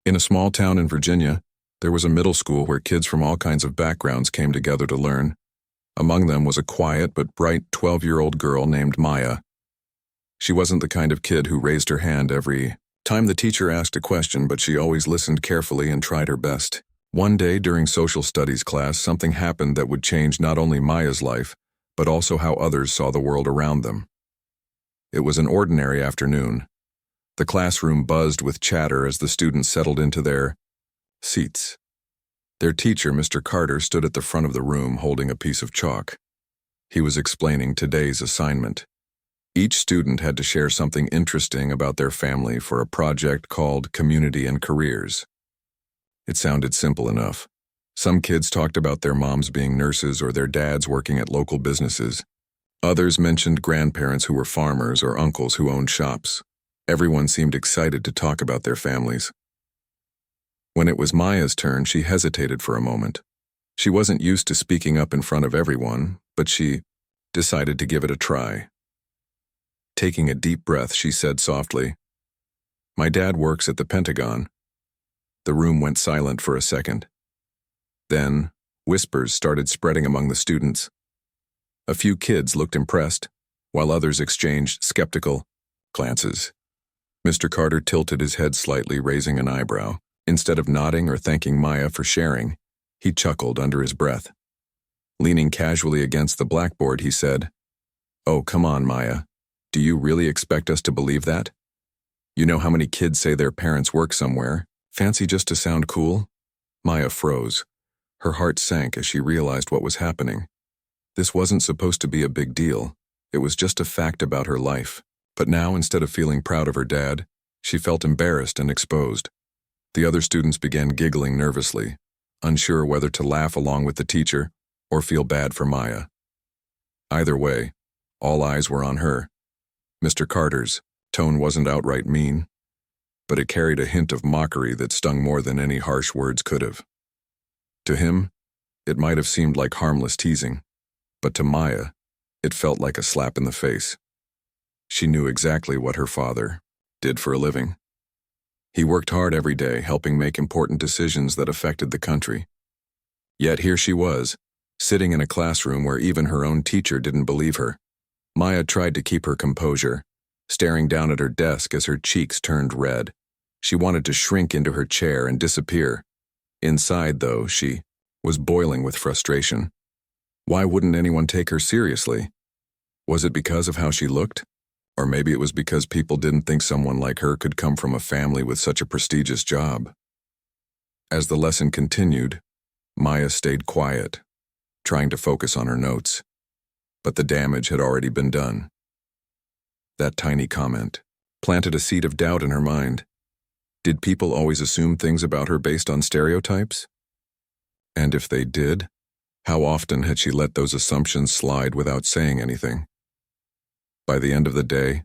In a small town in Virginia, there was a middle school where kids from all kinds of backgrounds came together to learn. Among them was a quiet but bright 12-year-old girl named Maya. She wasn't the kind of kid who raised her hand every time the teacher asked a question, but she always listened carefully and tried her best. One day during social studies class, something happened that would change not only Maya's life, but also how others saw the world around them. It was an ordinary afternoon. The classroom buzzed with chatter as the students settled into their seats. Their teacher, Mr. Carter, stood at the front of the room holding a piece of chalk. He was explaining today's assignment. Each student had to share something interesting about their family for a project called Community and Careers. It sounded simple enough. Some kids talked about their moms being nurses or their dads working at local businesses. Others mentioned grandparents who were farmers or uncles who owned shops. Everyone seemed excited to talk about their families. When it was Maya's turn, she hesitated for a moment. She wasn't used to speaking up in front of everyone, but she decided to give it a try. Taking a deep breath, she said softly, "My dad works at the Pentagon." The room went silent for a second. Then, whispers started spreading among the students. A few kids looked impressed, while others exchanged skeptical glances. Mr. Carter tilted his head slightly, raising an eyebrow. Instead of nodding or thanking Maya for sharing, he chuckled under his breath. Leaning casually against the blackboard, he said, "Oh, come on, Maya. Do you really expect us to believe that? You know how many kids say their parents work somewhere? Fancy just to sound cool?" Maya froze. Her heart sank as she realized what was happening. This wasn't supposed to be a big deal. It was just a fact about her life. But now, instead of feeling proud of her dad, she felt embarrassed and exposed. The other students began giggling nervously, unsure whether to laugh along with the teacher or feel bad for Maya. Either way, all eyes were on her. Mr. Carter's tone wasn't outright mean, but it carried a hint of mockery that stung more than any harsh words could have. To him, it might have seemed like harmless teasing, but to Maya, it felt like a slap in the face. She knew exactly what her father did for a living. He worked hard every day, helping make important decisions that affected the country. Yet here she was, sitting in a classroom where even her own teacher didn't believe her. Maya tried to keep her composure, staring down at her desk as her cheeks turned red. She wanted to shrink into her chair and disappear. Inside, though, she was boiling with frustration. Why wouldn't anyone take her seriously? Was it because of how she looked? Or maybe it was because people didn't think someone like her could come from a family with such a prestigious job. As the lesson continued, Maya stayed quiet, trying to focus on her notes. But the damage had already been done. That tiny comment planted a seed of doubt in her mind. Did people always assume things about her based on stereotypes? And if they did, how often had she let those assumptions slide without saying anything? By the end of the day,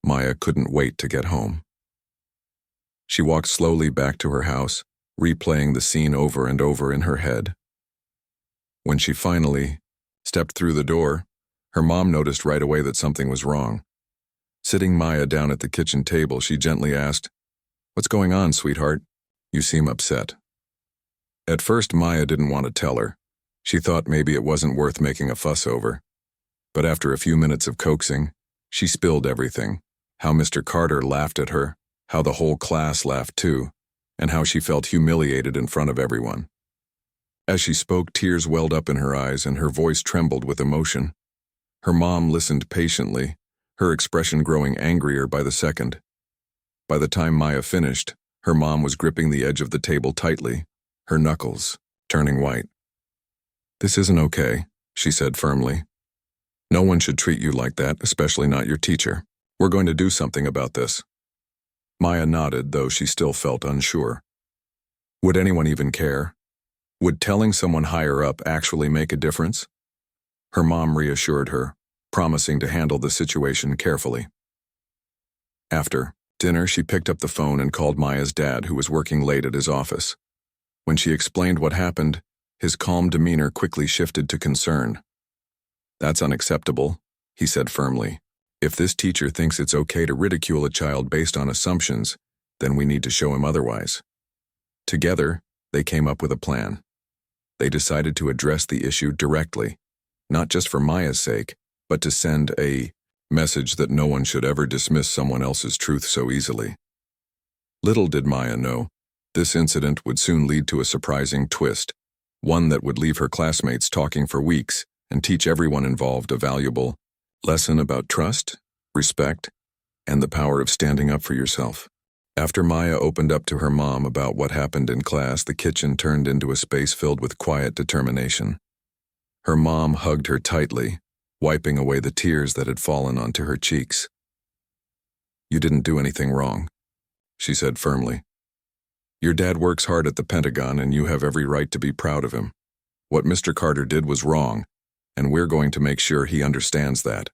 Maya couldn't wait to get home. She walked slowly back to her house, replaying the scene over and over in her head. When she finally stepped through the door, her mom noticed right away that something was wrong. Sitting Maya down at the kitchen table, she gently asked, "What's going on, sweetheart? You seem upset." At first, Maya didn't want to tell her. She thought maybe it wasn't worth making a fuss over. But after a few minutes of coaxing, she spilled everything. How Mr. Carter laughed at her, how the whole class laughed too, and how she felt humiliated in front of everyone. As she spoke, tears welled up in her eyes and her voice trembled with emotion. Her mom listened patiently, her expression growing angrier by the second. By the time Maya finished, her mom was gripping the edge of the table tightly, her knuckles turning white. "This isn't okay," she said firmly. "No one should treat you like that, especially not your teacher. We're going to do something about this." Maya nodded, though she still felt unsure. Would anyone even care? Would telling someone higher up actually make a difference? Her mom reassured her, promising to handle the situation carefully. After dinner, she picked up the phone and called Maya's dad, who was working late at his office. When she explained what happened, his calm demeanor quickly shifted to concern. "That's unacceptable," he said firmly. "If this teacher thinks it's okay to ridicule a child based on assumptions, then we need to show him otherwise." Together, they came up with a plan. They decided to address the issue directly, not just for Maya's sake, but to send a message that no one should ever dismiss someone else's truth so easily. Little did Maya know, this incident would soon lead to a surprising twist, one that would leave her classmates talking for weeks and teach everyone involved a valuable lesson about trust, respect, and the power of standing up for yourself. After Maya opened up to her mom about what happened in class, the kitchen turned into a space filled with quiet determination. Her mom hugged her tightly, wiping away the tears that had fallen onto her cheeks. "You didn't do anything wrong," she said firmly. "Your dad works hard at the Pentagon and you have every right to be proud of him. What Mr. Carter did was wrong, and we're going to make sure he understands that."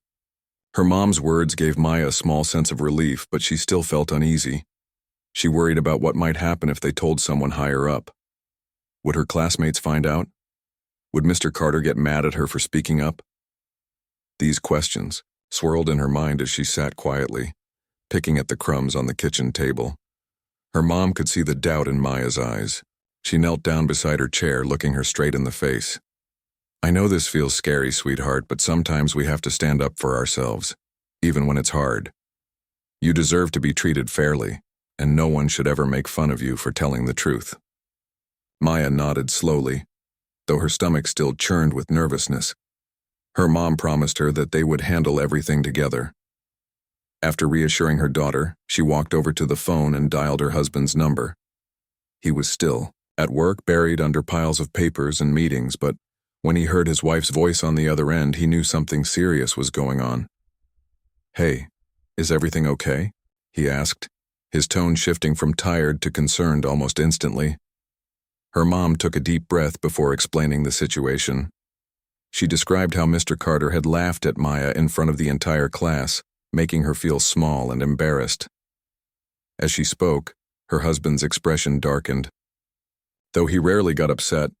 Her mom's words gave Maya a small sense of relief, but she still felt uneasy. She worried about what might happen if they told someone higher up. Would her classmates find out? Would Mr. Carter get mad at her for speaking up? These questions swirled in her mind as she sat quietly, picking at the crumbs on the kitchen table. Her mom could see the doubt in Maya's eyes. She knelt down beside her chair, looking her straight in the face. "I know this feels scary, sweetheart, but sometimes we have to stand up for ourselves, even when it's hard. You deserve to be treated fairly, and no one should ever make fun of you for telling the truth." Maya nodded slowly, though her stomach still churned with nervousness. Her mom promised her that they would handle everything together. After reassuring her daughter, she walked over to the phone and dialed her husband's number. He was still at work, buried under piles of papers and meetings, but when he heard his wife's voice on the other end, he knew something serious was going on. "Hey, is everything okay?" he asked, his tone shifting from tired to concerned almost instantly. Her mom took a deep breath before explaining the situation. She described how Mr. Carter had laughed at Maya in front of the entire class, making her feel small and embarrassed. As she spoke, her husband's expression darkened. Though he rarely got upset,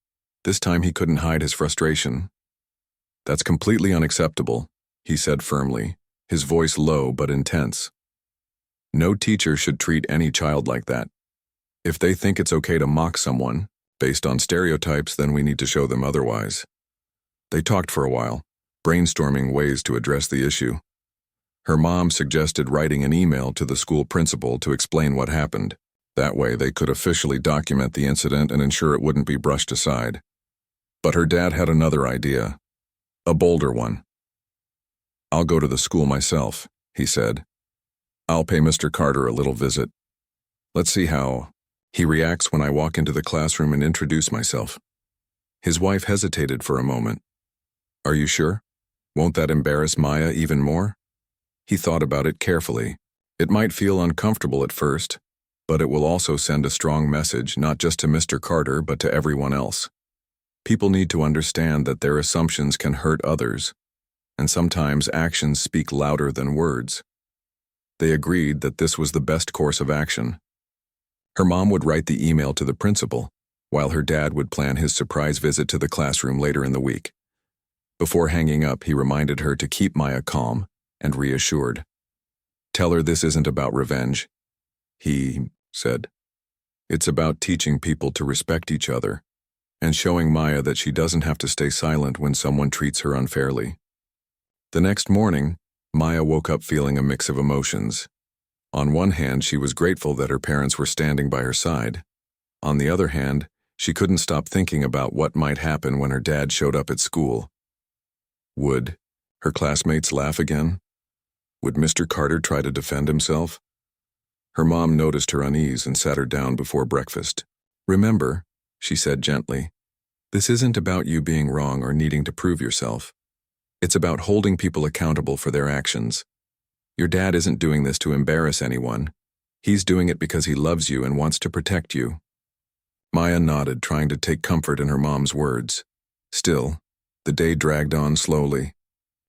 this time he couldn't hide his frustration. "That's completely unacceptable," he said firmly, his voice low but intense. "No teacher should treat any child like that. If they think it's okay to mock someone, based on stereotypes, then we need to show them otherwise." They talked for a while, brainstorming ways to address the issue. Her mom suggested writing an email to the school principal to explain what happened. That way they could officially document the incident and ensure it wouldn't be brushed aside. But her dad had another idea, a bolder one. "I'll go to the school myself," he said. "I'll pay Mr. Carter a little visit. Let's see how he reacts when I walk into the classroom and introduce myself." His wife hesitated for a moment. "Are you sure? Won't that embarrass Maya even more?" He thought about it carefully. It might feel uncomfortable at first, but it will also send a strong message not just to Mr. Carter but to everyone else. People need to understand that their assumptions can hurt others, and sometimes actions speak louder than words. They agreed that this was the best course of action. Her mom would write the email to the principal, while her dad would plan his surprise visit to the classroom later in the week. Before hanging up, he reminded her to keep Maya calm and reassured. "Tell her this isn't about revenge," he said. "It's about teaching people to respect each other and showing Maya that she doesn't have to stay silent when someone treats her unfairly." The next morning, Maya woke up feeling a mix of emotions. On one hand, she was grateful that her parents were standing by her side. On the other hand, she couldn't stop thinking about what might happen when her dad showed up at school. Would her classmates laugh again? Would Mr. Carter try to defend himself? Her mom noticed her unease and sat her down before breakfast. "Remember," she said gently, "this isn't about you being wrong or needing to prove yourself. It's about holding people accountable for their actions. Your dad isn't doing this to embarrass anyone. He's doing it because he loves you and wants to protect you." Maya nodded, trying to take comfort in her mom's words. Still, the day dragged on slowly.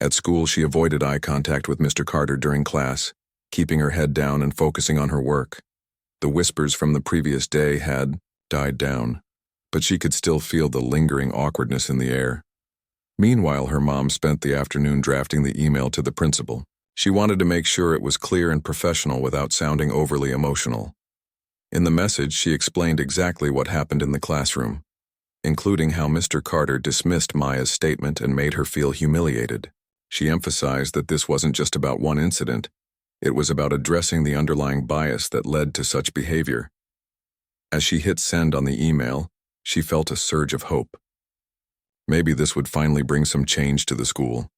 At school, she avoided eye contact with Mr. Carter during class, keeping her head down and focusing on her work. The whispers from the previous day had died down, but she could still feel the lingering awkwardness in the air. Meanwhile, her mom spent the afternoon drafting the email to the principal. She wanted to make sure it was clear and professional without sounding overly emotional. In the message, she explained exactly what happened in the classroom, including how Mr. Carter dismissed Maya's statement and made her feel humiliated. She emphasized that this wasn't just about one incident, it was about addressing the underlying bias that led to such behavior. As she hit send on the email, she felt a surge of hope. Maybe this would finally bring some change to the school.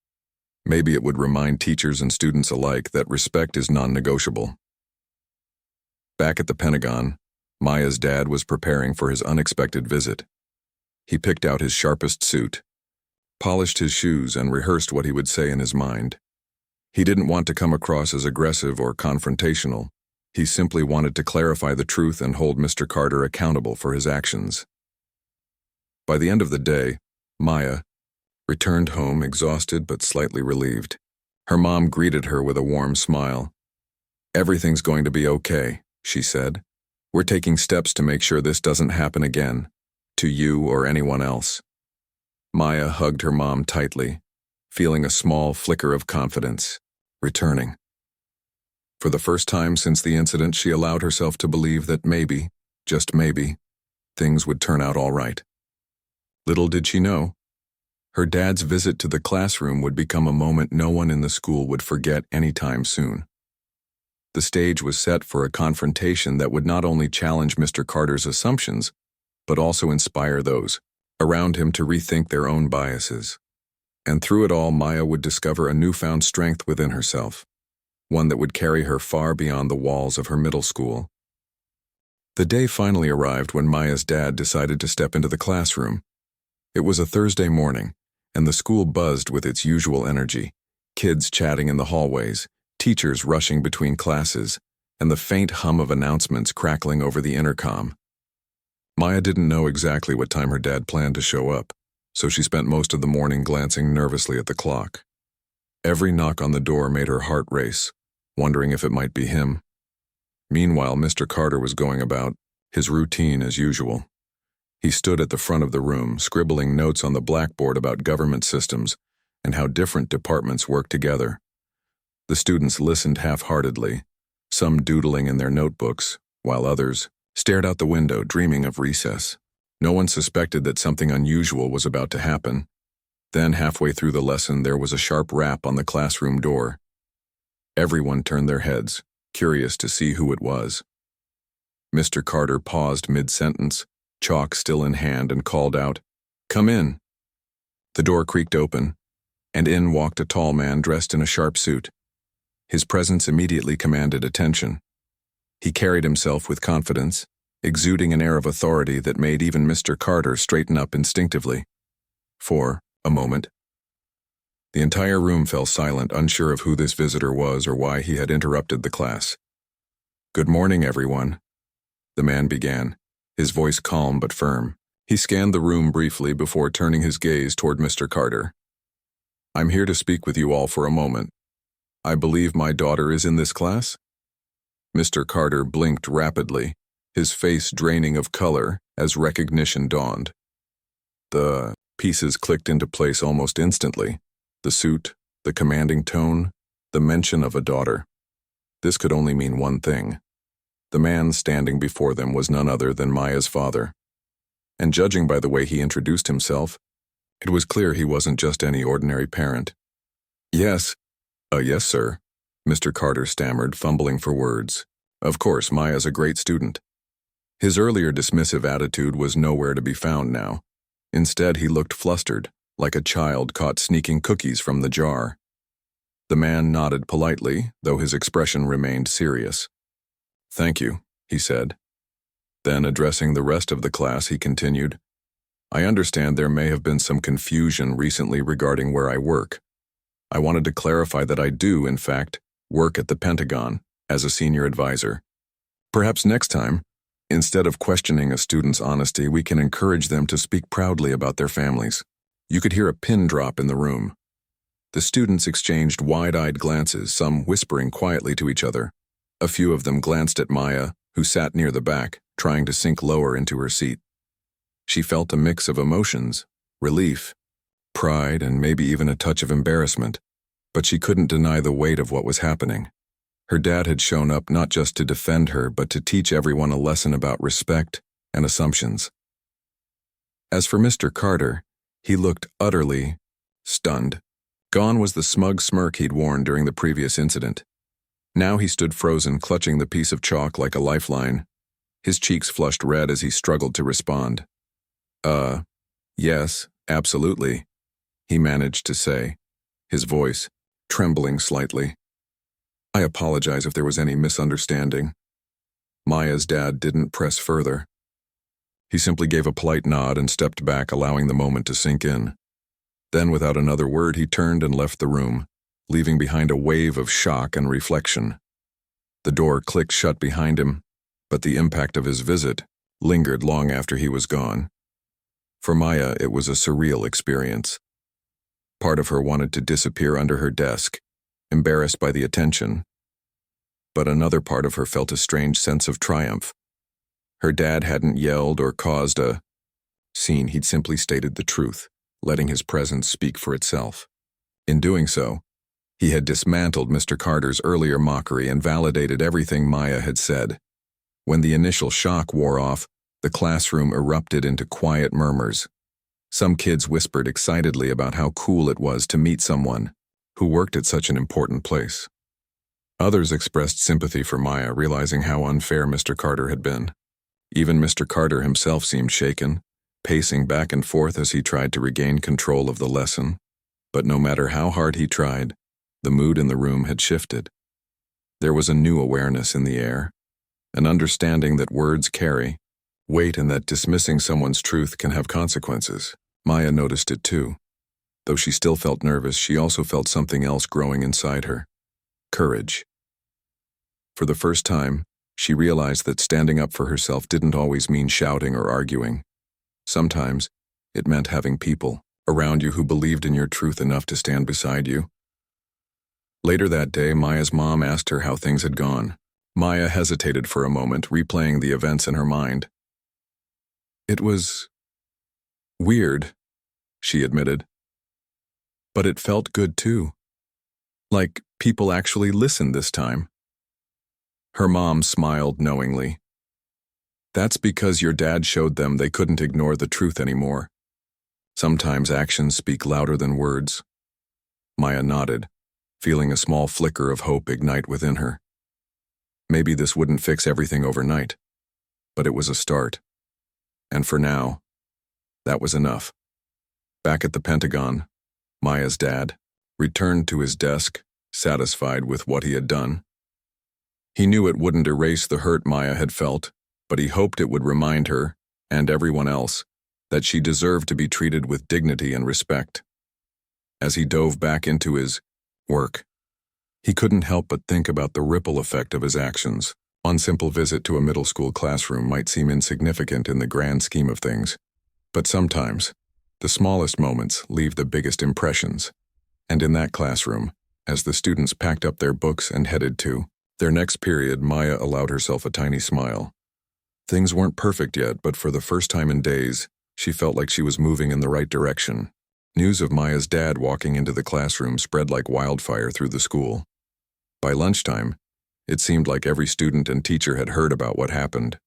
Maybe it would remind teachers and students alike that respect is non-negotiable. Back at the Pentagon, Maya's dad was preparing for his unexpected visit. He picked out his sharpest suit, polished his shoes, and rehearsed what he would say in his mind. He didn't want to come across as aggressive or confrontational. He simply wanted to clarify the truth and hold Mr. Carter accountable for his actions. By the end of the day, Maya returned home exhausted but slightly relieved. Her mom greeted her with a warm smile. "Everything's going to be okay," she said. "We're taking steps to make sure this doesn't happen again, to you or anyone else." Maya hugged her mom tightly, feeling a small flicker of confidence returning. For the first time since the incident, she allowed herself to believe that maybe, just maybe, things would turn out all right. Little did she know, her dad's visit to the classroom would become a moment no one in the school would forget anytime soon. The stage was set for a confrontation that would not only challenge Mr. Carter's assumptions, but also inspire those around him to rethink their own biases. And through it all, Maya would discover a newfound strength within herself, one that would carry her far beyond the walls of her middle school. The day finally arrived when Maya's dad decided to step into the classroom. It was a Thursday morning, and the school buzzed with its usual energy, kids chatting in the hallways, teachers rushing between classes, and the faint hum of announcements crackling over the intercom. Maya didn't know exactly what time her dad planned to show up, so she spent most of the morning glancing nervously at the clock. Every knock on the door made her heart race, wondering if it might be him. Meanwhile, Mr. Carter was going about his routine as usual. He stood at the front of the room, scribbling notes on the blackboard about government systems and how different departments work together. The students listened half-heartedly, some doodling in their notebooks, while others stared out the window, dreaming of recess. No one suspected that something unusual was about to happen. Then, halfway through the lesson, there was a sharp rap on the classroom door. Everyone turned their heads, curious to see who it was. Mr. Carter paused mid-sentence, chalk still in hand, and called out, "Come in." The door creaked open, and in walked a tall man dressed in a sharp suit. His presence immediately commanded attention. He carried himself with confidence, exuding an air of authority that made even Mr. Carter straighten up instinctively. For a moment, the entire room fell silent, unsure of who this visitor was or why he had interrupted the class. "Good morning, everyone," the man began, his voice calm but firm. He scanned the room briefly before turning his gaze toward Mr. Carter. "I'm here to speak with you all for a moment. I believe my daughter is in this class?" Mr. Carter blinked rapidly, his face draining of color as recognition dawned. The pieces clicked into place almost instantly. The suit, the commanding tone, the mention of a daughter. This could only mean one thing. The man standing before them was none other than Maya's father. And judging by the way he introduced himself, it was clear he wasn't just any ordinary parent. Yes, sir," Mr. Carter stammered, fumbling for words. Of course, Maya's a great student. His earlier dismissive attitude was nowhere to be found now. Instead, he looked flustered, like a child caught sneaking cookies from the jar. The man nodded politely, though his expression remained serious. "Thank you," he said. Then, addressing the rest of the class, he continued, "I understand there may have been some confusion recently regarding where I work. I wanted to clarify that I do, in fact, work at the Pentagon as a senior advisor. Perhaps next time, instead of questioning a student's honesty, we can encourage them to speak proudly about their families." You could hear a pin drop in the room. The students exchanged wide-eyed glances, some whispering quietly to each other. A few of them glanced at Maya, who sat near the back, trying to sink lower into her seat. She felt a mix of emotions, relief, pride, and maybe even a touch of embarrassment, but she couldn't deny the weight of what was happening. Her dad had shown up not just to defend her, but to teach everyone a lesson about respect and assumptions. As for Mr. Carter, he looked utterly stunned. Gone was the smug smirk he'd worn during the previous incident. Now he stood frozen, clutching the piece of chalk like a lifeline. His cheeks flushed red as he struggled to respond. Yes, absolutely," he managed to say, his voice trembling slightly. "I apologize if there was any misunderstanding." Maya's dad didn't press further. He simply gave a polite nod and stepped back, allowing the moment to sink in. Then, without another word, he turned and left the room, leaving behind a wave of shock and reflection. The door clicked shut behind him, but the impact of his visit lingered long after he was gone. For Maya, it was a surreal experience. Part of her wanted to disappear under her desk, embarrassed by the attention. But another part of her felt a strange sense of triumph. Her dad hadn't yelled or caused a scene, he'd simply stated the truth, letting his presence speak for itself. In doing so, he had dismantled Mr. Carter's earlier mockery and validated everything Maya had said. When the initial shock wore off, the classroom erupted into quiet murmurs. Some kids whispered excitedly about how cool it was to meet someone who worked at such an important place. Others expressed sympathy for Maya, realizing how unfair Mr. Carter had been. Even Mr. Carter himself seemed shaken, pacing back and forth as he tried to regain control of the lesson. But no matter how hard he tried, the mood in the room had shifted. There was a new awareness in the air, an understanding that words carry weight and that dismissing someone's truth can have consequences. Maya noticed it too. Though she still felt nervous, she also felt something else growing inside her. Courage. For the first time, she realized that standing up for herself didn't always mean shouting or arguing. Sometimes, it meant having people around you who believed in your truth enough to stand beside you. Later that day, Maya's mom asked her how things had gone. Maya hesitated for a moment, replaying the events in her mind. "It was weird," she admitted. "But it felt good too. Like people actually listened this time." Her mom smiled knowingly. "That's because your dad showed them they couldn't ignore the truth anymore. Sometimes actions speak louder than words." Maya nodded, feeling a small flicker of hope ignite within her. Maybe this wouldn't fix everything overnight, but it was a start. And for now, that was enough. Back at the Pentagon, Maya's dad returned to his desk, satisfied with what he had done. He knew it wouldn't erase the hurt Maya had felt, but he hoped it would remind her, and everyone else, that she deserved to be treated with dignity and respect. As he dove back into his work, he couldn't help but think about the ripple effect of his actions. One simple visit to a middle school classroom might seem insignificant in the grand scheme of things, but sometimes, the smallest moments leave the biggest impressions. And in that classroom, as the students packed up their books and headed to their next period, Maya allowed herself a tiny smile. Things weren't perfect yet, but for the first time in days, she felt like she was moving in the right direction. News of Maya's dad walking into the classroom spread like wildfire through the school. By lunchtime, it seemed like every student and teacher had heard about what happened.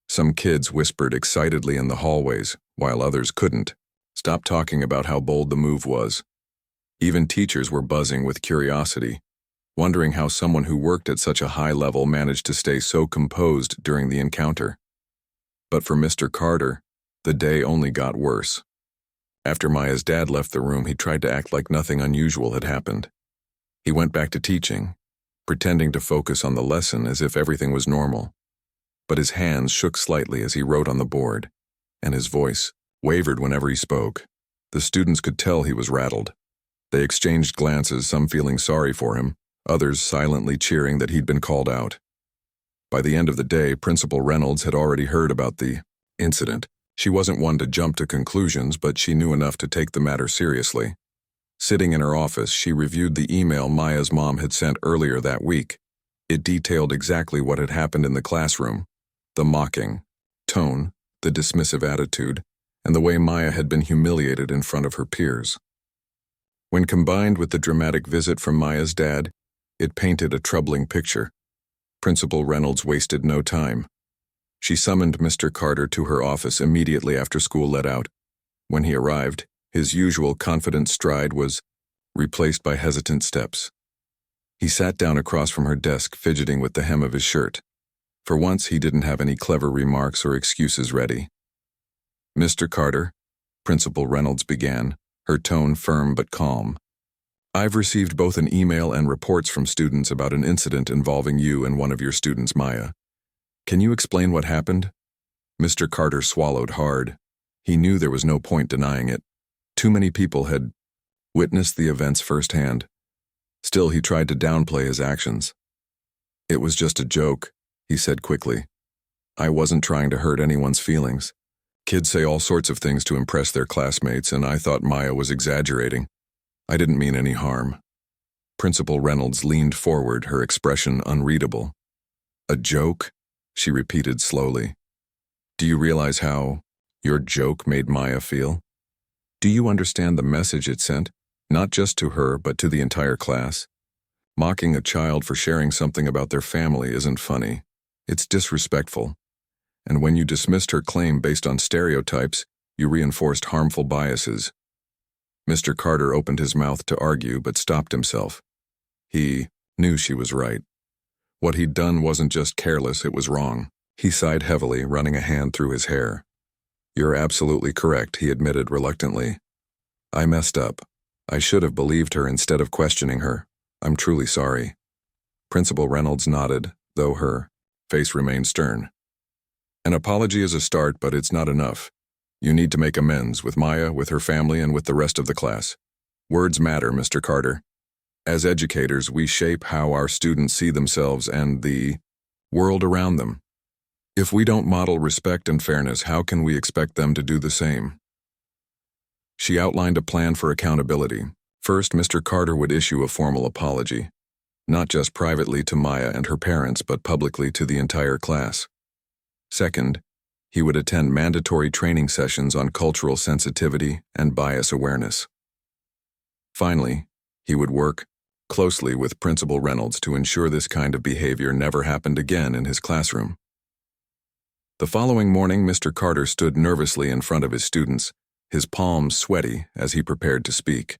Some kids whispered excitedly in the hallways, while others couldn't stop talking about how bold the move was. Even teachers were buzzing with curiosity, wondering how someone who worked at such a high level managed to stay so composed during the encounter. But for Mr. Carter, the day only got worse. After Maya's dad left the room, he tried to act like nothing unusual had happened. He went back to teaching, pretending to focus on the lesson as if everything was normal. But his hands shook slightly as he wrote on the board, and his voice wavered whenever he spoke. The students could tell he was rattled. They exchanged glances, some feeling sorry for him, others silently cheering that he'd been called out. By the end of the day, Principal Reynolds had already heard about the incident. She wasn't one to jump to conclusions, but she knew enough to take the matter seriously. Sitting in her office, she reviewed the email Maya's mom had sent earlier that week. It detailed exactly what had happened in the classroom: the mocking tone, the dismissive attitude, and the way Maya had been humiliated in front of her peers. When combined with the dramatic visit from Maya's dad, It painted a troubling picture. Principal Reynolds wasted no time. She summoned Mr. Carter to her office immediately after school let out. When he arrived, his usual confident stride was replaced by hesitant steps. He sat down across from her desk, fidgeting with the hem of his shirt. For once, he didn't have any clever remarks or excuses ready. "Mr. Carter," Principal Reynolds began, her tone firm but calm. "I've received both an email and reports from students about an incident involving you and one of your students, Maya. Can you explain what happened?" Mr. Carter swallowed hard. He knew there was no point denying it. Too many people had witnessed the events firsthand. Still, he tried to downplay his actions. "It was just a joke," he said quickly. "I wasn't trying to hurt anyone's feelings. Kids say all sorts of things to impress their classmates, and I thought Maya was exaggerating. I didn't mean any harm." Principal Reynolds leaned forward, her expression unreadable. "A joke?" she repeated slowly. "Do you realize how your joke made Maya feel? Do you understand the message it sent, not just to her but to the entire class? Mocking a child for sharing something about their family isn't funny. It's disrespectful. And when you dismissed her claim based on stereotypes, you reinforced harmful biases." Mr. Carter opened his mouth to argue but stopped himself. He knew she was right. What he'd done wasn't just careless, it was wrong. He sighed heavily, running a hand through his hair. "You're absolutely correct," he admitted reluctantly. "I messed up. I should have believed her instead of questioning her. I'm truly sorry." Principal Reynolds nodded, though her face remained stern. "An apology is a start, but it's not enough. You need to make amends with Maya, with her family, and with the rest of the class. Words matter, Mr. Carter. As educators, we shape how our students see themselves and the world around them. If we don't model respect and fairness, how can we expect them to do the same?" She outlined a plan for accountability. First, Mr. Carter would issue a formal apology, not just privately to Maya and her parents, but publicly to the entire class. Second, he would attend mandatory training sessions on cultural sensitivity and bias awareness. Finally, he would work closely with Principal Reynolds to ensure this kind of behavior never happened again in his classroom. The following morning, Mr. Carter stood nervously in front of his students, his palms sweaty as he prepared to speak.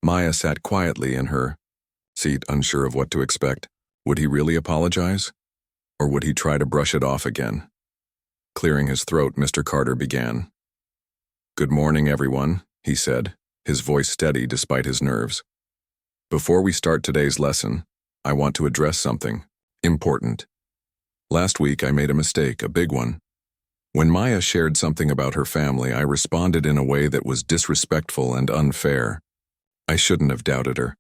Maya sat quietly in her seat, unsure of what to expect. Would he really apologize? Or would he try to brush it off again? Clearing his throat, Mr. Carter began. "Good morning, everyone," he said, his voice steady despite his nerves. "Before we start today's lesson, I want to address something important. Last week I made a mistake, a big one. When Maya shared something about her family, I responded in a way that was disrespectful and unfair. I shouldn't have doubted her,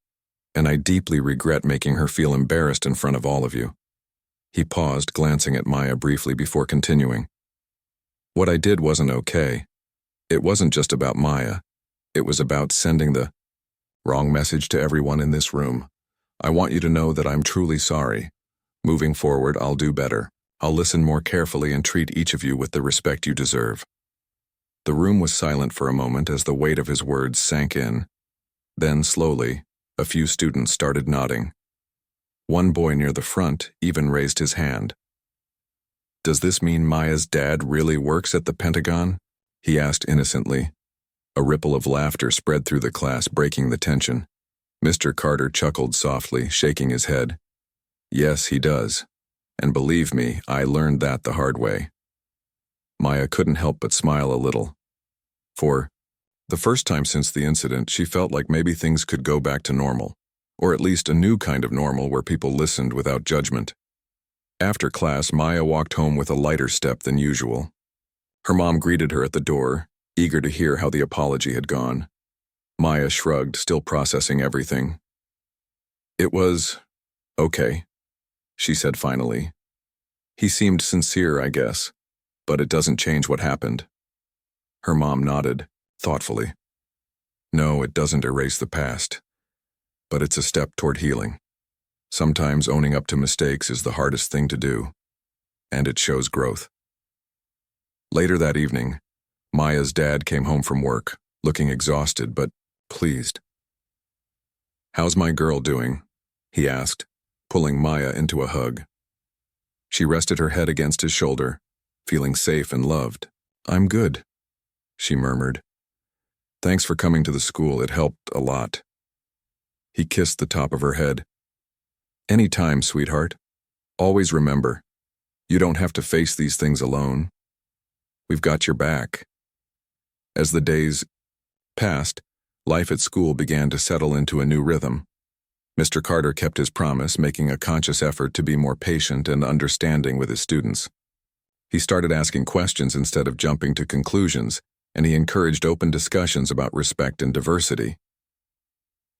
and I deeply regret making her feel embarrassed in front of all of you." He paused, glancing at Maya briefly before continuing. "What I did wasn't okay. It wasn't just about Maya. It was about sending the wrong message to everyone in this room. I want you to know that I'm truly sorry. Moving forward, I'll do better. I'll listen more carefully and treat each of you with the respect you deserve." The room was silent for a moment as the weight of his words sank in. Then, slowly, a few students started nodding. One boy near the front even raised his hand. "Does this mean Maya's dad really works at the Pentagon?" he asked innocently. A ripple of laughter spread through the class, breaking the tension. Mr. Carter chuckled softly, shaking his head. "Yes, he does. And believe me, I learned that the hard way." Maya couldn't help but smile a little. For the first time since the incident, she felt like maybe things could go back to normal, or at least a new kind of normal where people listened without judgment. After class, Maya walked home with a lighter step than usual. Her mom greeted her at the door, eager to hear how the apology had gone. Maya shrugged, still processing everything. "It was okay," she said finally. "He seemed sincere, I guess, but it doesn't change what happened." Her mom nodded, thoughtfully. "No, it doesn't erase the past, but it's a step toward healing. Sometimes owning up to mistakes is the hardest thing to do, and it shows growth." Later that evening, Maya's dad came home from work, looking exhausted but pleased. "How's my girl doing?" he asked, pulling Maya into a hug. She rested her head against his shoulder, feeling safe and loved. I'm good, she murmured. Thanks for coming to the school, it helped a lot. He kissed the top of her head. Any time, sweetheart. Always remember, you don't have to face these things alone. We've got your back. As the days passed, life at school began to settle into a new rhythm. Mr. Carter kept his promise, making a conscious effort to be more patient and understanding with his students. He started asking questions instead of jumping to conclusions, and he encouraged open discussions about respect and diversity.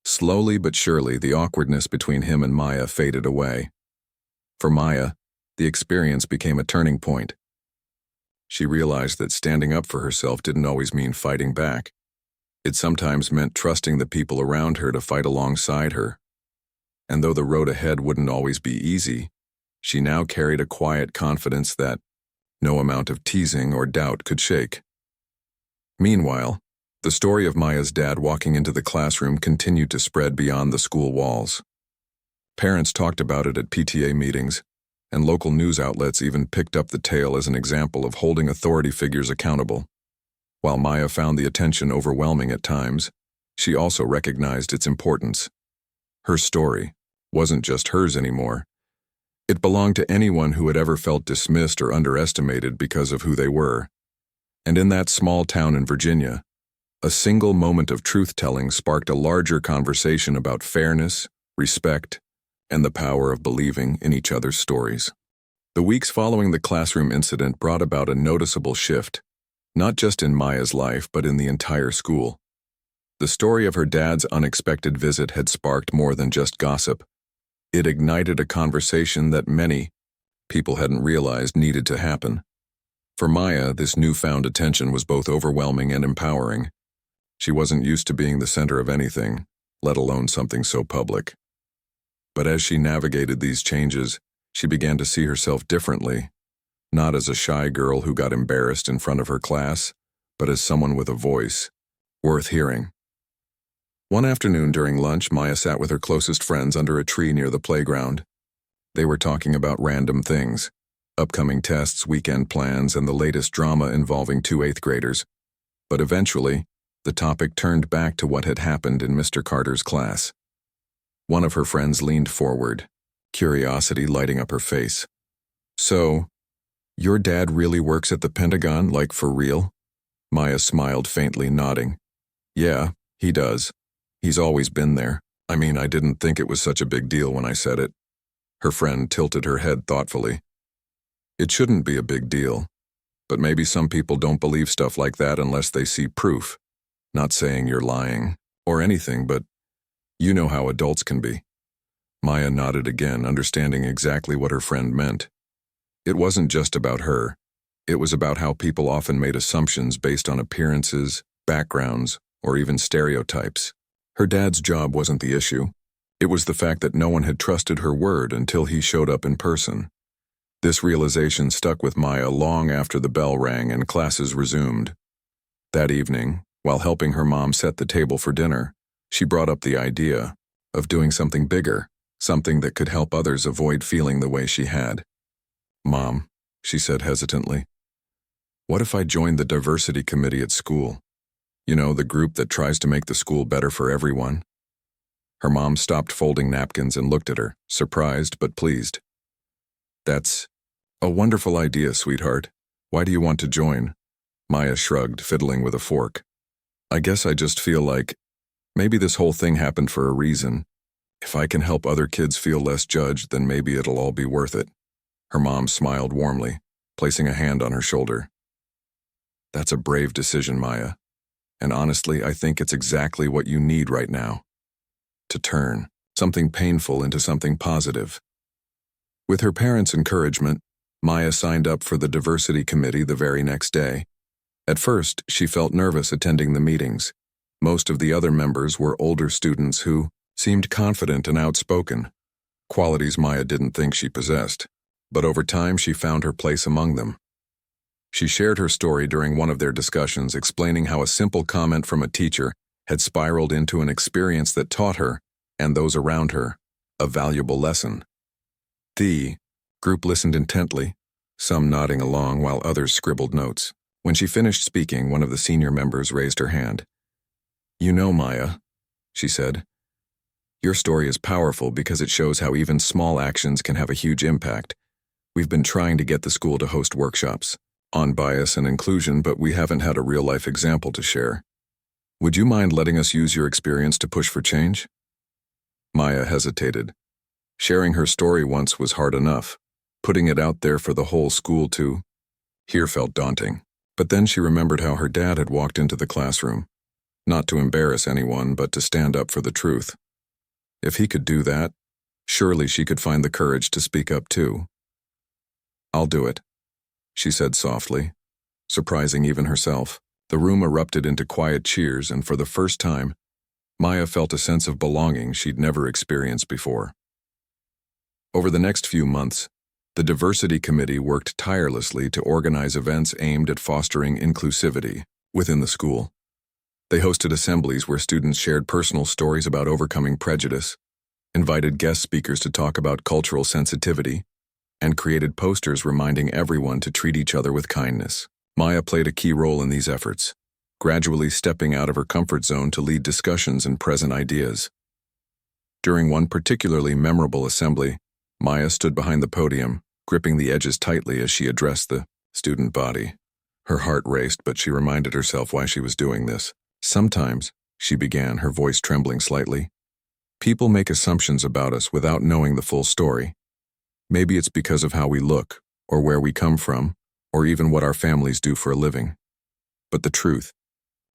Slowly but surely, the awkwardness between him and Maya faded away. For Maya, the experience became a turning point. She realized that standing up for herself didn't always mean fighting back. It sometimes meant trusting the people around her to fight alongside her. And though the road ahead wouldn't always be easy, she now carried a quiet confidence that no amount of teasing or doubt could shake. Meanwhile, the story of Maya's dad walking into the classroom continued to spread beyond the school walls. Parents talked about it at PTA meetings, and local news outlets even picked up the tale as an example of holding authority figures accountable. While Maya found the attention overwhelming at times, she also recognized its importance. Her story wasn't just hers anymore. It belonged to anyone who had ever felt dismissed or underestimated because of who they were. And in that small town in Virginia, a single moment of truth-telling sparked a larger conversation about fairness, respect, and the power of believing in each other's stories. The weeks following the classroom incident brought about a noticeable shift, not just in Maya's life but in the entire school. The story of her dad's unexpected visit had sparked more than just gossip. It ignited a conversation that many people hadn't realized needed to happen. For Maya, this newfound attention was both overwhelming and empowering. She wasn't used to being the center of anything, let alone something so public. But as she navigated these changes, she began to see herself differently, not as a shy girl who got embarrassed in front of her class, but as someone with a voice, worth hearing. One afternoon during lunch, Maya sat with her closest friends under a tree near the playground. They were talking about random things, upcoming tests, weekend plans, and the latest drama involving two 8th graders. But eventually, the topic turned back to what had happened in Mr. Carter's class. One of her friends leaned forward, curiosity lighting up her face. So, your dad really works at the Pentagon, like for real? Maya smiled faintly, nodding. Yeah, he does. He's always been there. I mean, I didn't think it was such a big deal when I said it. Her friend tilted her head thoughtfully. It shouldn't be a big deal, but maybe some people don't believe stuff like that unless they see proof. Not saying you're lying, or anything, but you know how adults can be. Maya nodded again, understanding exactly what her friend meant. It wasn't just about her. It was about how people often made assumptions based on appearances, backgrounds, or even stereotypes. Her dad's job wasn't the issue. It was the fact that no one had trusted her word until he showed up in person. This realization stuck with Maya long after the bell rang and classes resumed. That evening, while helping her mom set the table for dinner, she brought up the idea of doing something bigger, something that could help others avoid feeling the way she had. Mom, she said hesitantly, what if I joined the diversity committee at school? You know, the group that tries to make the school better for everyone. Her mom stopped folding napkins and looked at her, surprised but pleased. That's a wonderful idea, sweetheart. Why do you want to join? Maya shrugged, fiddling with a fork. I guess I just feel like maybe this whole thing happened for a reason. If I can help other kids feel less judged, then maybe it'll all be worth it. Her mom smiled warmly, placing a hand on her shoulder. That's a brave decision, Maya. And honestly, I think it's exactly what you need right now. To turn something painful into something positive. With her parents' encouragement, Maya signed up for the diversity committee the very next day. At first, she felt nervous attending the meetings. Most of the other members were older students who seemed confident and outspoken, qualities Maya didn't think she possessed. But over time, she found her place among them. She shared her story during one of their discussions, explaining how a simple comment from a teacher had spiraled into an experience that taught her, and those around her, A valuable lesson. The group listened intently, some nodding along while others scribbled notes. When she finished speaking, one of the senior members raised her hand. "You know, Maya," she said, "your story is powerful because it shows how even small actions can have a huge impact. We've been trying to get the school to host workshops on bias and inclusion, but we haven't had a real-life example to share. Would you mind letting us use your experience to push for change?" Maya hesitated. Sharing her story once was hard enough. Putting it out there for the whole school to hear felt daunting. But then she remembered how her dad had walked into the classroom, not to embarrass anyone, but to stand up for the truth. If he could do that, surely she could find the courage to speak up too. "I'll do it," she said softly, surprising even herself. The room erupted into quiet cheers, and for the first time, Maya felt a sense of belonging she'd never experienced before. Over the next few months, the Diversity Committee worked tirelessly to organize events aimed at fostering inclusivity within the school. They hosted assemblies where students shared personal stories about overcoming prejudice, invited guest speakers to talk about cultural sensitivity, and created posters reminding everyone to treat each other with kindness. Maya played a key role in these efforts, gradually stepping out of her comfort zone to lead discussions and present ideas. During one particularly memorable assembly, Maya stood behind the podium, gripping the edges tightly as she addressed the student body. Her heart raced, but she reminded herself why she was doing this. "Sometimes," she began, her voice trembling slightly, "people make assumptions about us without knowing the full story. Maybe it's because of how we look, or where we come from, or even what our families do for a living. But the truth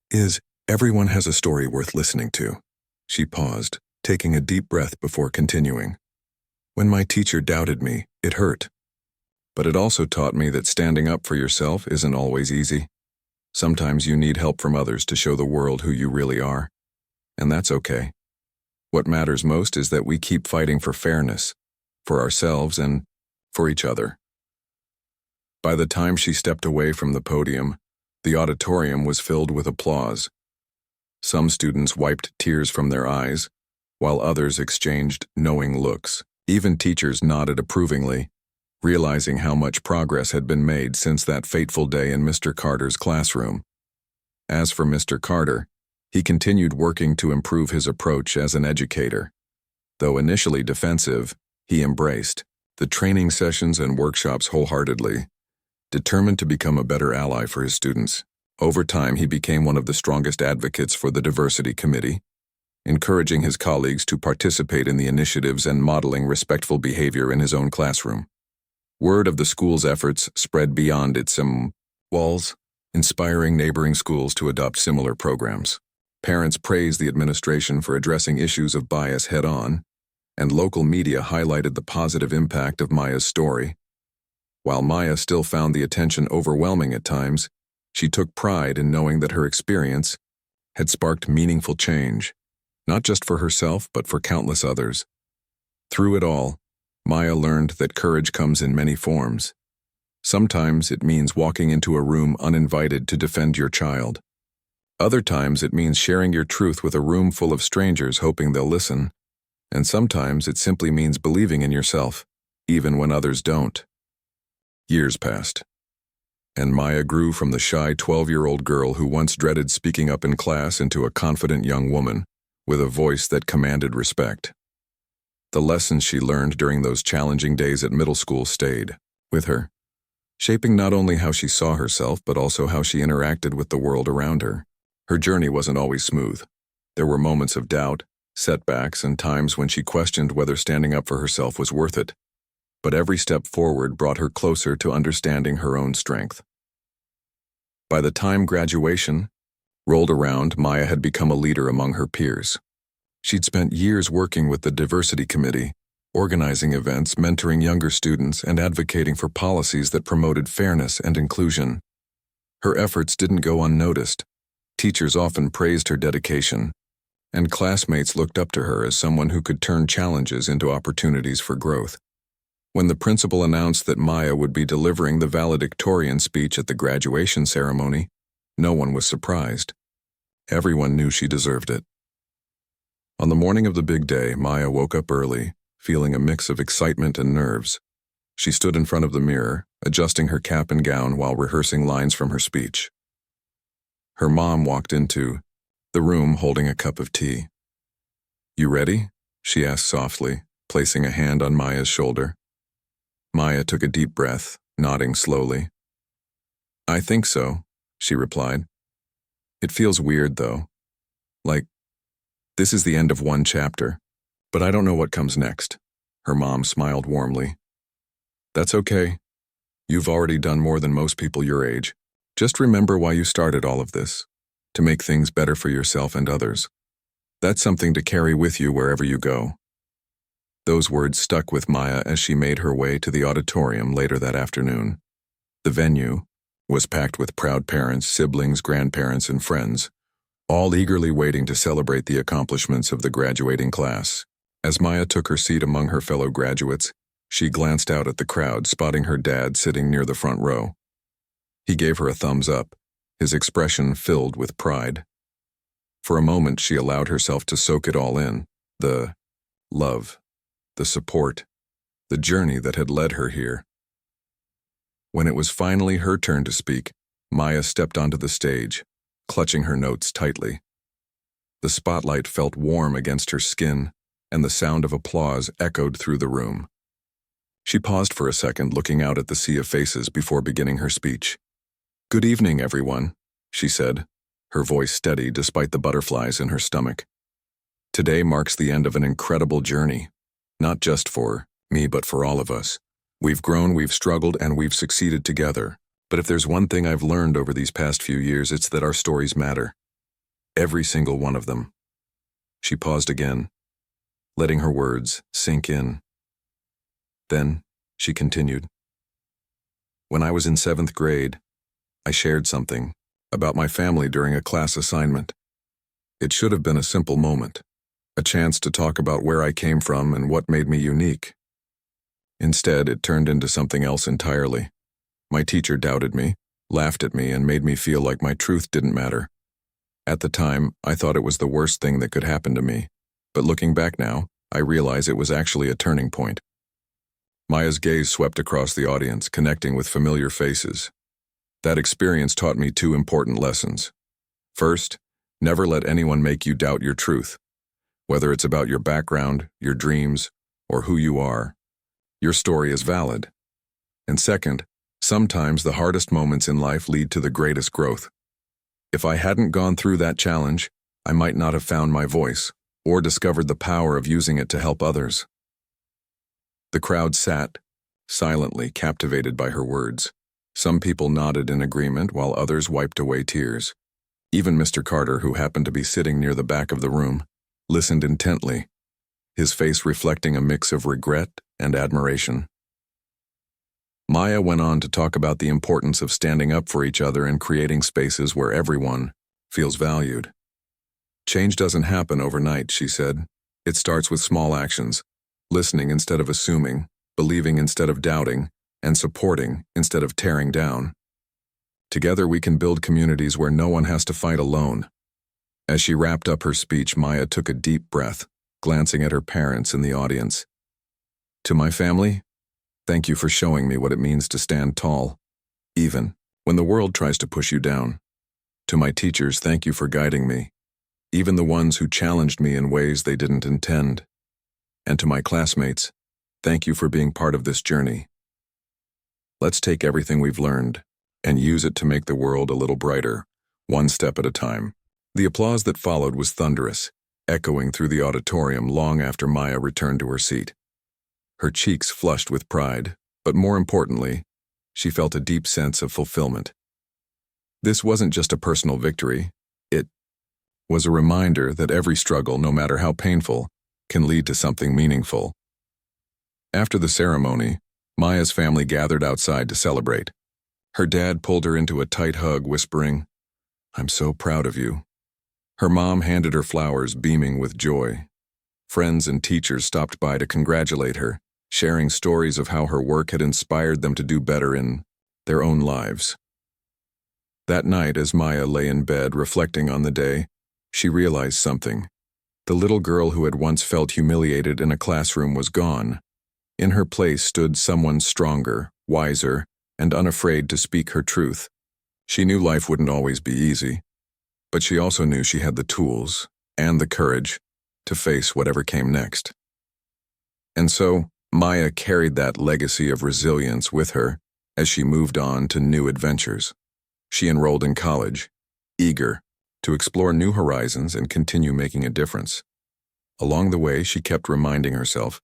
is, everyone has a story worth listening to." She paused, taking a deep breath before continuing. "When my teacher doubted me, it hurt. But it also taught me that standing up for yourself isn't always easy. Sometimes you need help from others to show the world who you really are. And that's okay. What matters most is that we keep fighting for fairness, for ourselves and for each other." By the time she stepped away from the podium, the auditorium was filled with applause. Some students wiped tears from their eyes, while others exchanged knowing looks. Even teachers nodded approvingly, realizing how much progress had been made since that fateful day in Mr. Carter's classroom. As for Mr. Carter, he continued working to improve his approach as an educator. Though initially defensive, he embraced the training sessions and workshops wholeheartedly, determined to become a better ally for his students. Over time, he became one of the strongest advocates for the Diversity Committee, encouraging his colleagues to participate in the initiatives and modeling respectful behavior in his own classroom. Word of the school's efforts spread beyond its walls, inspiring neighboring schools to adopt similar programs. Parents praised the administration for addressing issues of bias head-on, and local media highlighted the positive impact of Maya's story. While Maya still found the attention overwhelming at times, she took pride in knowing that her experience had sparked meaningful change, not just for herself but for countless others. Through it all, Maya learned that courage comes in many forms. Sometimes it means walking into a room uninvited to defend your child. Other times it means sharing your truth with a room full of strangers hoping they'll listen. And sometimes it simply means believing in yourself, even when others don't. Years passed, and Maya grew from the shy 12-year-old girl who once dreaded speaking up in class into a confident young woman with a voice that commanded respect. The lessons she learned during those challenging days at middle school stayed with her, shaping not only how she saw herself but also how she interacted with the world around her. Her journey wasn't always smooth. There were moments of doubt, setbacks, and times when she questioned whether standing up for herself was worth it. But every step forward brought her closer to understanding her own strength. By the time graduation rolled around, Maya had become a leader among her peers. She'd spent years working with the Diversity Committee, organizing events, mentoring younger students, and advocating for policies that promoted fairness and inclusion. Her efforts didn't go unnoticed. Teachers often praised her dedication, and classmates looked up to her as someone who could turn challenges into opportunities for growth. When the principal announced that Maya would be delivering the valedictorian speech at the graduation ceremony, no one was surprised. Everyone knew she deserved it. On the morning of the big day, Maya woke up early, feeling a mix of excitement and nerves. She stood in front of the mirror, adjusting her cap and gown while rehearsing lines from her speech. Her mom walked into the room holding a cup of tea. "You ready?" she asked softly, placing a hand on Maya's shoulder. Maya took a deep breath, nodding slowly. "I think so," she replied. "It feels weird, though. Like, this is the end of one chapter, but I don't know what comes next." Her mom smiled warmly. "That's okay. You've already done more than most people your age. Just remember why you started all of this, to make things better for yourself and others. That's something to carry with you wherever you go." Those words stuck with Maya as she made her way to the auditorium later that afternoon. The venue was packed with proud parents, siblings, grandparents, and friends, all eagerly waiting to celebrate the accomplishments of the graduating class. As Maya took her seat among her fellow graduates, she glanced out at the crowd, spotting her dad sitting near the front row. He gave her a thumbs up, his expression filled with pride. For a moment, she allowed herself to soak it all in, the love, the support, the journey that had led her here. When it was finally her turn to speak, Maya stepped onto the stage, clutching her notes tightly. The spotlight felt warm against her skin, and the sound of applause echoed through the room. She paused for a second, looking out at the sea of faces before beginning her speech. "Good evening, everyone," she said, her voice steady despite the butterflies in her stomach. "Today marks the end of an incredible journey, not just for me but for all of us. We've grown, we've struggled, and we've succeeded together. But if there's one thing I've learned over these past few years, it's that our stories matter. Every single one of them." She paused again, letting her words sink in. Then she continued. "When I was in 7th grade, I shared something about my family during a class assignment. It should have been a simple moment, a chance to talk about where I came from and what made me unique. Instead, it turned into something else entirely. My teacher doubted me, laughed at me, and made me feel like my truth didn't matter. At the time, I thought it was the worst thing that could happen to me, but looking back now, I realize it was actually a turning point." Maya's gaze swept across the audience, connecting with familiar faces. "That experience taught me 2 important lessons. First, never let anyone make you doubt your truth. Whether it's about your background, your dreams, or who you are, your story is valid. And second, sometimes the hardest moments in life lead to the greatest growth. If I hadn't gone through that challenge, I might not have found my voice or discovered the power of using it to help others." The crowd sat, silently captivated by her words. Some people nodded in agreement while others wiped away tears. Even Mr. Carter, who happened to be sitting near the back of the room, listened intently, his face reflecting a mix of regret and admiration. Maya went on to talk about the importance of standing up for each other and creating spaces where everyone feels valued. "Change doesn't happen overnight," she said. "It starts with small actions, listening instead of assuming, believing instead of doubting, and supporting instead of tearing down. Together we can build communities where no one has to fight alone." As she wrapped up her speech, Maya took a deep breath, glancing at her parents in the audience. "To my family, thank you for showing me what it means to stand tall, even when the world tries to push you down. To my teachers, thank you for guiding me, even the ones who challenged me in ways they didn't intend. And to my classmates, thank you for being part of this journey. Let's take everything we've learned and use it to make the world a little brighter, one step at a time." The applause that followed was thunderous, echoing through the auditorium long after Maya returned to her seat. Her cheeks flushed with pride, but more importantly, she felt a deep sense of fulfillment. This wasn't just a personal victory, it was a reminder that every struggle, no matter how painful, can lead to something meaningful. After the ceremony, Maya's family gathered outside to celebrate. Her dad pulled her into a tight hug, whispering, "I'm so proud of you." Her mom handed her flowers, beaming with joy. Friends and teachers stopped by to congratulate her, sharing stories of how her work had inspired them to do better in their own lives. That night, as Maya lay in bed reflecting on the day, she realized something. The little girl who had once felt humiliated in a classroom was gone. In her place stood someone stronger, wiser, and unafraid to speak her truth. She knew life wouldn't always be easy, but she also knew she had the tools and the courage to face whatever came next. And so, Maya carried that legacy of resilience with her as she moved on to new adventures. She enrolled in college, eager to explore new horizons and continue making a difference. Along the way, she kept reminding herself,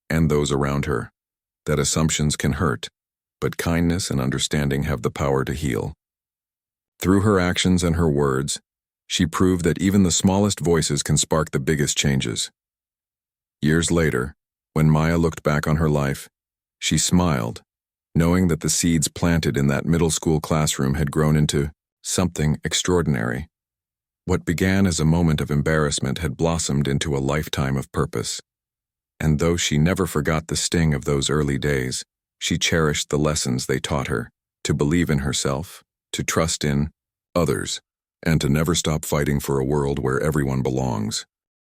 and those around her, that assumptions can hurt, but kindness and understanding have the power to heal. Through her actions and her words, she proved that even the smallest voices can spark the biggest changes. Years later, when Maya looked back on her life, she smiled, knowing that the seeds planted in that middle school classroom had grown into something extraordinary. What began as a moment of embarrassment had blossomed into a lifetime of purpose. And though she never forgot the sting of those early days, she cherished the lessons they taught her, to believe in herself, to trust in others, and to never stop fighting for a world where everyone belongs.